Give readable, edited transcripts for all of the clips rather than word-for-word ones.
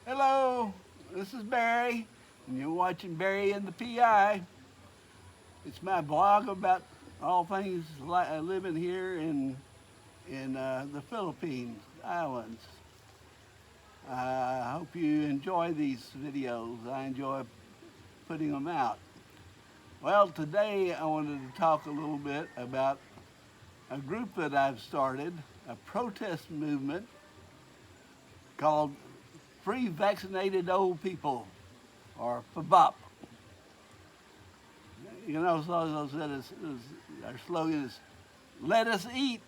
Hello, this is Barry, and you're watching Barry and the PI. It's my blog about all things living here in the Philippines Islands. I hope you enjoy these videos. I enjoy putting them out. Well, today I wanted to talk a little bit about a group that I've started, a protest movement called Free Vaccinated Old People, or FBOP. You know, so our slogan is, let us eat,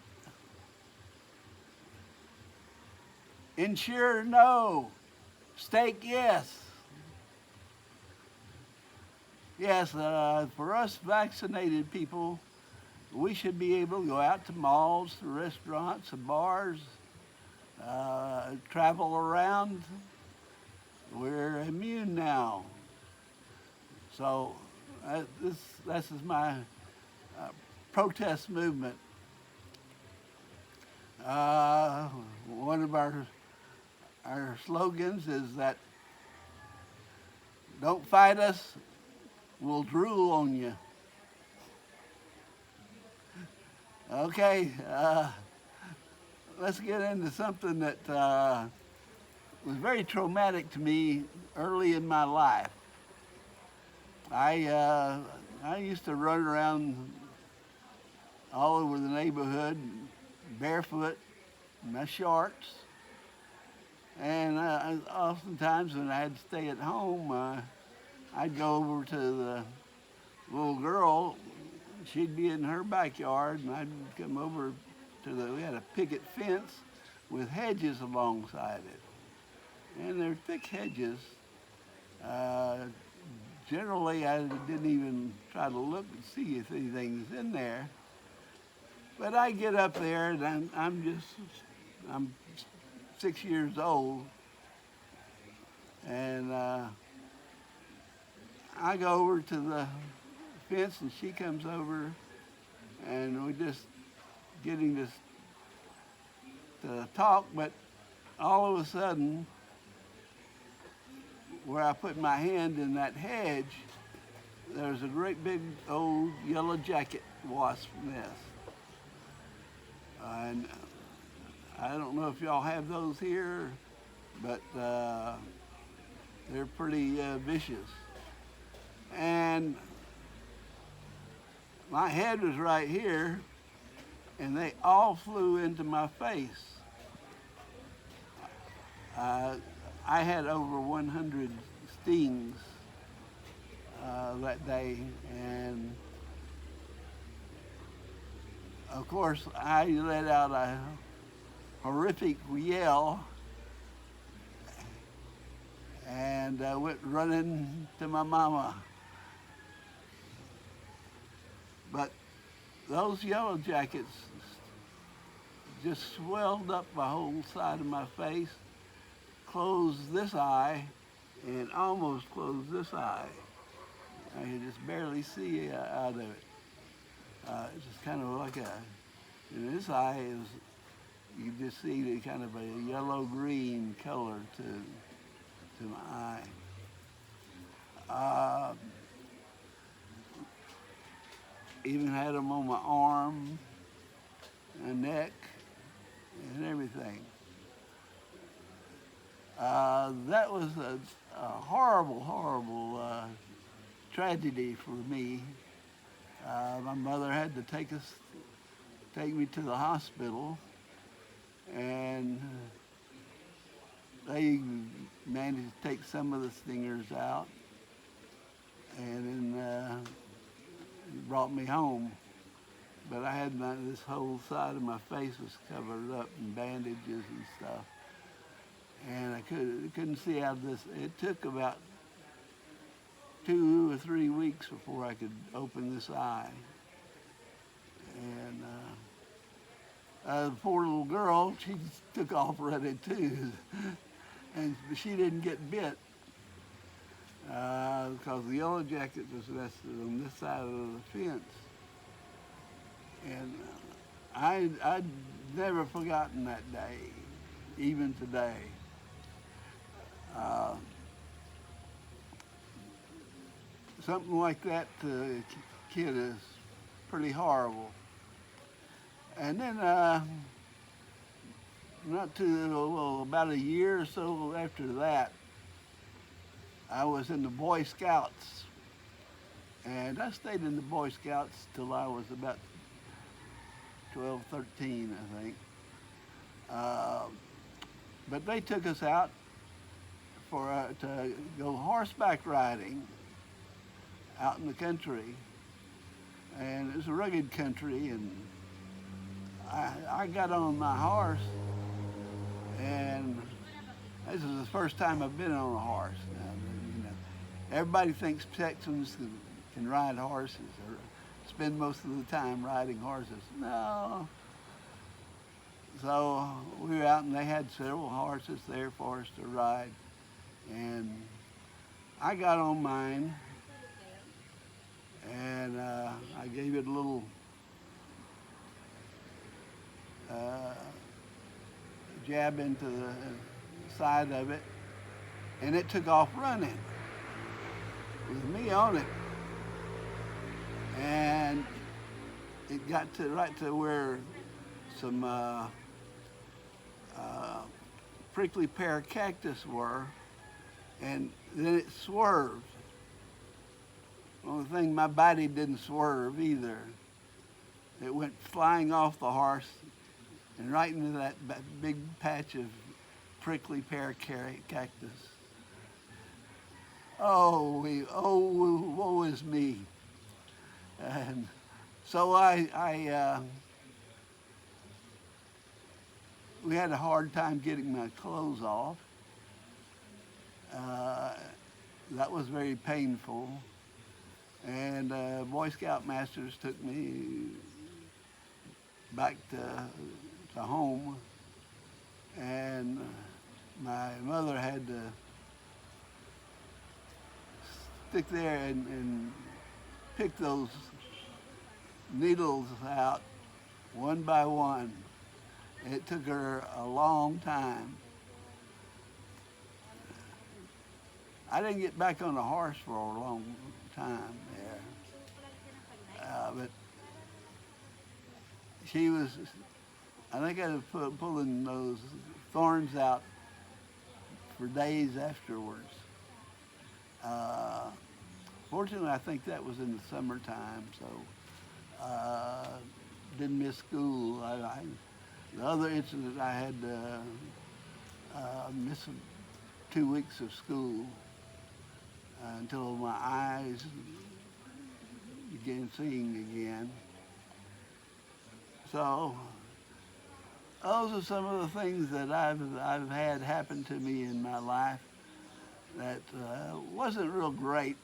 ensure no, stake yes. Yes, for us vaccinated people, we should be able to go out to malls, to restaurants, to bars, travel around. We're immune now. So this is my protest movement. One of our slogans is that don't fight us, we'll drool on you. Okay, let's get into something that was very traumatic to me early in my life. I used to run around all over the neighborhood barefoot in my shorts, and oftentimes when I had to stay at home, I'd go over to the little girl. She'd be in her backyard, and I'd come over we had a picket fence with hedges alongside it. And they're thick hedges. Generally, I didn't even try to look and see if anything's in there. But I get up there, and I'm 6 years old, and I go over to the fence, and she comes over, and we're just getting this to talk, but all of a sudden, where I put my hand in that hedge, there's a great big old yellow jacket wasp nest. And I don't know if y'all have those here, but they're pretty vicious. And my head was right here, and they all flew into my face. I had over 100 stings that day, and of course I let out a horrific yell and went running to my mama. But those yellow jackets just swelled up the whole side of my face, closed this eye, and almost closed this eye. I could just barely see out of it. It's just kind of like this eye is, you just see the kind of a yellow-green color to my eye. Even had them on my arm and neck and everything. That was a horrible, horrible tragedy for me. My mother had to take me to the hospital, and they managed to take some of the stingers out, and then brought me home. But I had this whole side of my face was covered up in bandages and stuff, and I couldn't see out of this. It took about 2 or 3 weeks before I could open this eye. And the poor little girl, she took off running too, and she didn't get bit because the yellow jacket was nested on this side of the fence. And I'd never forgotten that day, even today. Uh, Something like that to a kid is pretty horrible. And then, not too, well, about a year or so after that, I was in the Boy Scouts. And I stayed in the Boy Scouts till I was about 12, 13, I think. Uh, but they took us out to go horseback riding out in the country. And it was a rugged country, and I got on my horse, and this is the first time I've been on a horse. Now, you know, everybody thinks Texans can ride horses or spend most of the time riding horses. No. So we were out, and they had several horses there for us to ride, and I got on mine, and I gave it a little jab into the side of it, and it took off running with me on it. And it got to right to where some prickly pear cactus were, and then it swerved. Only thing, my body didn't swerve either. It went flying off the horse and right into that big patch of prickly pear cactus. Oh, woe is me. And so we had a hard time getting my clothes off. That was very painful. And Boy Scout masters took me back to home, and my mother had to stick there and pick those needles out one by one. It took her a long time. I didn't get back on the horse for a long time there. But she was, I think I was pulling those thorns out for days afterwards. Fortunately, I think that was in the summertime, so didn't miss school. The other incident, I had missed 2 weeks of school until my eyes began seeing again. So those are some of the things that I've had happen to me in my life that wasn't real great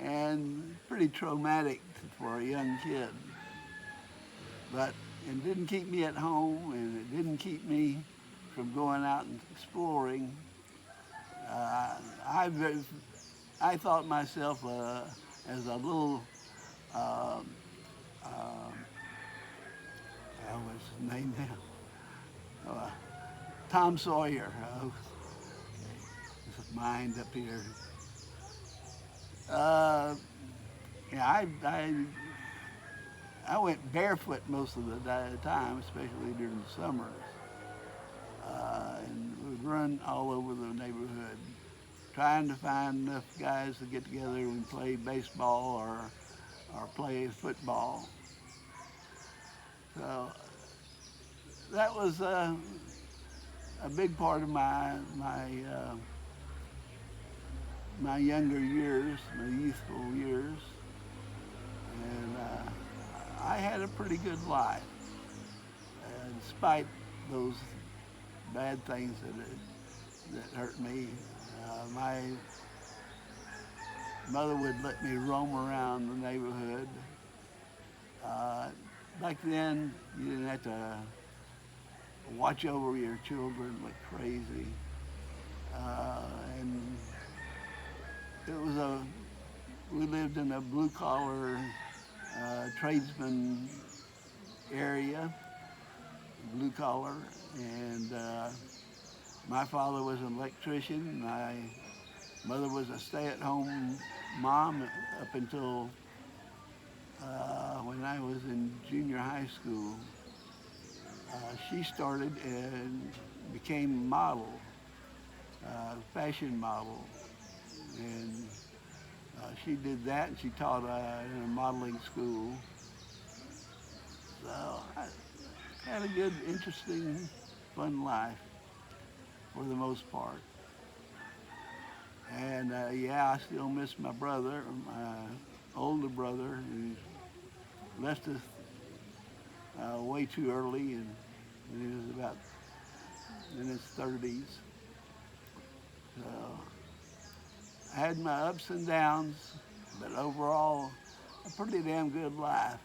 and pretty traumatic for a young kid. But it didn't keep me at home, and it didn't keep me from going out and exploring. I thought myself as a little, what's his name now? Tom Sawyer. This mind up here. Yeah, I went barefoot most of the time, especially during the summers, and would run all over the neighborhood, trying to find enough guys to get together and play baseball or play football. So that was a big part of my younger years, my youthful years, and I had a pretty good life, despite those bad things that hurt me. My mother would let me roam around the neighborhood. Back then, you didn't have to watch over your children like crazy, and it was we lived in a blue-collar tradesman area, blue-collar, and My father was an electrician. My mother was a stay-at-home mom up until when I was in junior high school. She started and became a model, fashion model, and she did that, and she taught in a modeling school. So I had a good, interesting, fun life for the most part. And yeah, I still miss my brother, my older brother, who left us way too early, and he was about in his 30s. So I had my ups and downs, but overall, a pretty damn good life.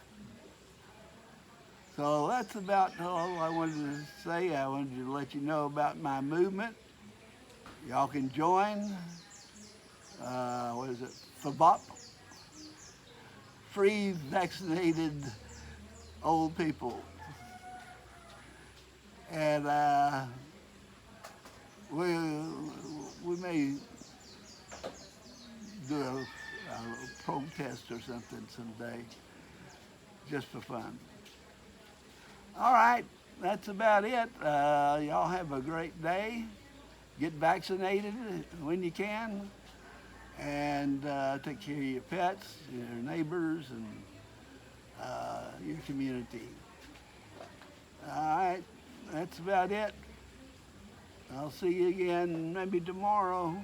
So that's about all I wanted to say. I wanted to let you know about my movement. Y'all can join. What is it? FVOP, Free Vaccinated Old People. And we, we may do a protest or something someday, just for fun. All right, that's about it. Y'all have a great day. Get vaccinated when you can, and take care of your pets, your neighbors, and your community. All right, that's about it. I'll see you again maybe tomorrow.